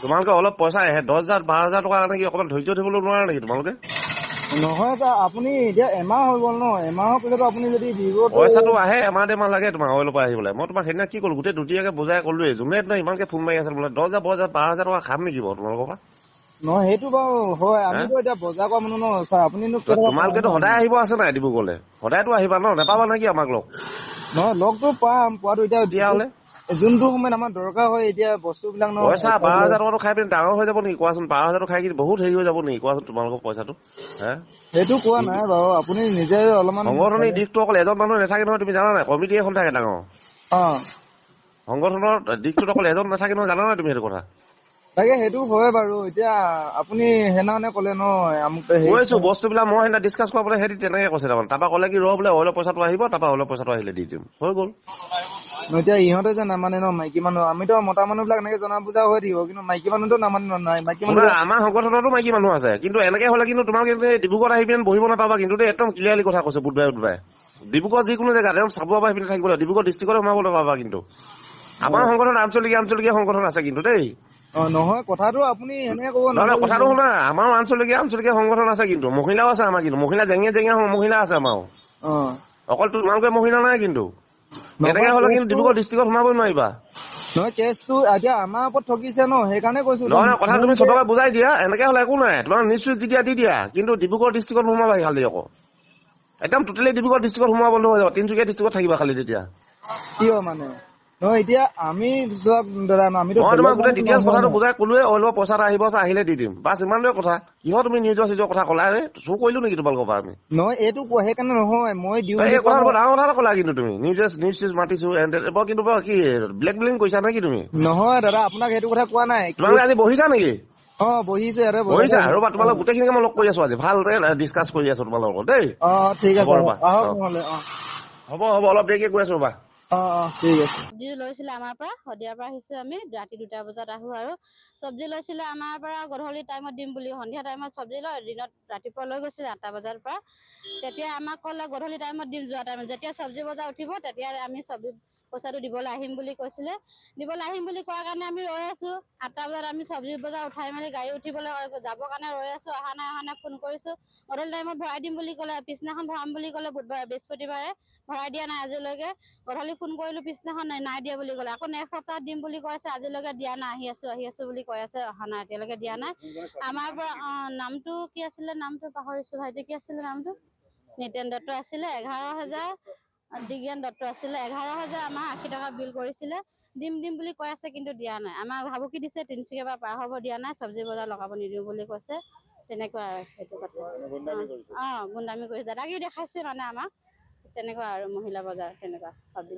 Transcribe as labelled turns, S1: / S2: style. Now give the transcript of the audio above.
S1: তোমালোকে অলপ পইচা 10,000 12,000 টকা কাৰণে কি অকমান ধৈৰ্য ধৰিবলৈ নোৱাৰা নেকি তোমালোকে?
S2: নহয় ছাৰ, আপুনি এতিয়া এমাহ হৈ গ'ল ন, এমাহৰ পিছতো আপুনি যদি দিব
S1: পইচাটো আহে এমাহ দেমাহ লাগে তোমাক অইলৰ পৰা আহিবলৈ। মই তোমাক সেইদিনা কি ক'লো, গোটেই দুটিয়াকে বুজাই ক'লোৱেই, যোনে তোমাৰ ইমানকে ফোন মাৰি আছে বোলে 10,000 12,000 টকা খাম নেকি বাৰু তোমালোকৰ পৰা?
S2: নহয় সেইটো বাৰু হয়, আমিতো এতিয়া বজাৰ কৰা মানুহ ন ছাৰ, আপুনিনো
S1: তোমালোকেতো সদায় আহিব আছে নাই ডিব্ৰুগড়লে? সদায়তো আহিবা ন, নেপাবা নেকি আমাক লগ?
S2: নহয় লগতো পাম, পোৱাটো এতিয়া
S1: তেতিয়াহ'লে
S2: যোনটো সময়ত আমাৰ দৰকাৰ হয় এতিয়া বস্তুবিলাক ন।
S1: পইচা 12,000 টকাটো খাই পিনি ডাঙৰ হৈ যাব নেকি কোৱাচোন? 12,000 টকা খাই কি বহুত হেৰি হৈ যাব নেকি কোৱাচোন তোমালোকৰ পইচাটো?
S2: সেইটো কোৱা নাই বাৰু, আপুনি নিজে অলপমান
S1: সংগঠনিক দিশটো অকল এজন মানুহ নাথাকে নহয়, তুমি জানা নাই? কমিটি এখন থাকে ডাঙৰ। সংগঠনৰ দিশটোত অকল এজন নাথাকে নহয়, জানা নাই তুমি সেইটো কথা?
S2: তাকে সেইটো হয় বাৰু। এতিয়া আপুনি সেইদিনাখনে ক'লে ন
S1: কৈছো বস্তুবিলাক মই সেইদিনা ডিছকাছ কৰাবলৈ সিহঁতি তেনেকে কৈছে তাৰমানে। তাৰপৰা ক'লে কি বোলে অইলৰ পইচাটো আহিব, তাৰপৰা অইলৰ পইচাটো আহিলে দি দিম, হৈ গ'ল।
S2: এতিয়া ইহঁতে যে নামানে ন, মাইকী মানুহ, আমিতো মতা মানুহ বিলাক এনেকে জনা বুজা হৈ থাকিব, কিন্তু মাইকী মানুহটো নামানে নাই। মাইকী মানুহ
S1: আমাৰ সংগঠনতো মাইকী মানুহ আছে, কিন্তু এনেকে হলে কিন্তু তোমালোকে ডিব্ৰুগড়ত আহি পিনে বহিব নাপাবা কিন্তু দেই, একদম ক্লিয়াৰলি কথা কৈছো বুধবাৰে। ডিব্ৰুগড় যিকোনো জেগাত একদম চাব পৰা পিনে থাকিব লাগিব, ডিব্ৰুগড় ডিষ্ট্ৰিক্টত সোমাব নাপাবা কিন্তু। আমাৰ সংগঠন আঞ্চলিক সংগঠন আছে কিন্তু দেই।
S2: নহয় কথাটো আপুনি এনেকে ক'ব
S1: নহয় কথাটো
S2: নালাগিব।
S1: শুনা, আমাৰ আঞ্চলিক সংগঠন আছে কিন্তু, মহিলাও আছে আমাৰ, কিন্তু মহিলা জেঙীয়া মহিলা আছে আমাৰ। অকল তোমালোকে মহিলা নাই কিন্তু। এনেকে হলে কিন্তু ডিব্ৰুগড় ডিষ্ট্ৰিক্টত সোমাবই নোৱাৰিবা।
S2: নহয় কেছটো এতিয়া আমাৰ ওপৰত ঠকিছে ন, সেইকাৰণে কৈছো।
S1: নহয় কথা তুমি চবকে বুজাই দিয়া, এনেকে হলে একো নাই, তোমাৰ নিউজ দি দিয়া, কিন্তু ডিব্ৰুগড় ডিষ্ট্ৰিক্টত সোমাবা খালি আকৌ। একদম টোটেলি ডিব্ৰুগড় ডিষ্ট্ৰিক্টত সোমোৱা বন্ধ হৈ যাব, তিনিচুকীয়া ডিষ্ট্ৰিক্টত থাকিবা খালি তেতিয়া।
S2: কিয় মানে? নহয় এতিয়া আমি দাদা আমিতো
S1: মই তোমাক গোটেই ডিটেইলছ কথাটো বুজাই ক'লোৱে, অলপ পইচা এটা আহিব আহিলে দি দিম, বাছ ইমানটোৱে কথা। কিহৰ তুমি নিজৰ কথা ক'লা ৰে, চুৰ কৰিলো নেকি তোমালোকৰ পৰা আমি?
S2: নহয় এইটো সেইকাৰণে নহয়, মই দিওঁ
S1: এই কথাটো ডাঙৰ কথা ক'লা কিন্তু তুমি, নিউজ মাতিছো কিন্তু কি ব্লেকমেইলিং কৰিছা নেকি তুমি?
S2: নহয় দাদা, আপোনাক সেইটো কথা কোৱা নাই।
S1: তোমালোকে আজি বহিছা নেকি?
S2: বহিছো ইয়াতে
S1: বহিছা, ৰ'বা তোমালোক গোটেইখিনিকে মই লগ কৰি আছো আজি, ভালকে ডিছকাছ কৰি আছো তোমালোকৰ লগত দেই।
S2: ঠিক আছে, আহক নহ'লে।
S1: হ'ব অলপ দেৰিকে গৈ আছো ৰ'বা।
S2: ঠিক আছে।
S3: চব্জি লৈছিলে আমাৰ পৰা, শদিয়াৰ পৰা আহিছো আমি, ৰাতি 2টা বজাত আহো আৰু চব্জি লৈছিলে আমাৰ পৰা গধূলি টাইমত দিম বুলি, সন্ধিয়া টাইমত চব্জি লয়, দিনত ৰাতিপুৱা লৈ গৈছিলে 8টা বজাৰ পৰা। তেতিয়া আমাক ক'লে গধূলি টাইমত দিম, যোৱা টাইমত যেতিয়া চব্জি বজাৰ উঠিব তেতিয়া আমি চব্জি পইচাটো দিবলৈ আহিম বুলি কৈছিলে। দিবলৈ আহিম বুলি কোৱাৰ কাৰণে আমি ৰৈ আছো। 8টা বজাত আমি চব্জি বজাৰ উঠাই মেলি গাড়ী উঠিবলৈ যাবৰ কাৰণে ৰৈ আছো, অহা নাই ফোন কৰিছো। গধূলি টাইমত ভৰাই দিম বুলি ক'লে, পিছদিনাখন ভৰাম বুলি ক'লে, বৃহস্পতিবাৰে ভৰাই দিয়া নাই আজিলৈকে। গধূলি ফোন কৰিলো, পিছদিনাখন নাই দিয়া বুলি ক'লে, আকৌ নেক্সট সপ্তাহত দিম বুলি কৈছে, আজিলৈকে দিয়া নাই, আহি আছো বুলি কৈ আছে, অহা নাই, এতিয়ালৈকে দিয়া নাই। আমাৰ পৰা নামটো কি আছিলে, নামটো পাহৰিছো, ভাইটি কি আছিলে নামটো? নিতেন দত্ত আছিলে। 11,000 দিগেন দত্ত আছিলে। 11,000 আমাৰ 80 টকা বিল কৰিছিলে। দিম বুলি কৈ আছে, কিন্তু দিয়া নাই। আমাৰ ভাবুকি দিছে, তিনিচুকীয়া পৰা পাৰ হ'ব দিয়া নাই, চব্জি বজাৰ লগাব নিদিওঁ বুলি কৈছে। তেনেকুৱা আৰু সেইটো কথা। গুণ্ডামি কৰিছে, দাদাগিৰি দেখাইছে মানে আমাক। তেনেকুৱা আৰু মহিলা বজাৰ তেনেকুৱা ভাবি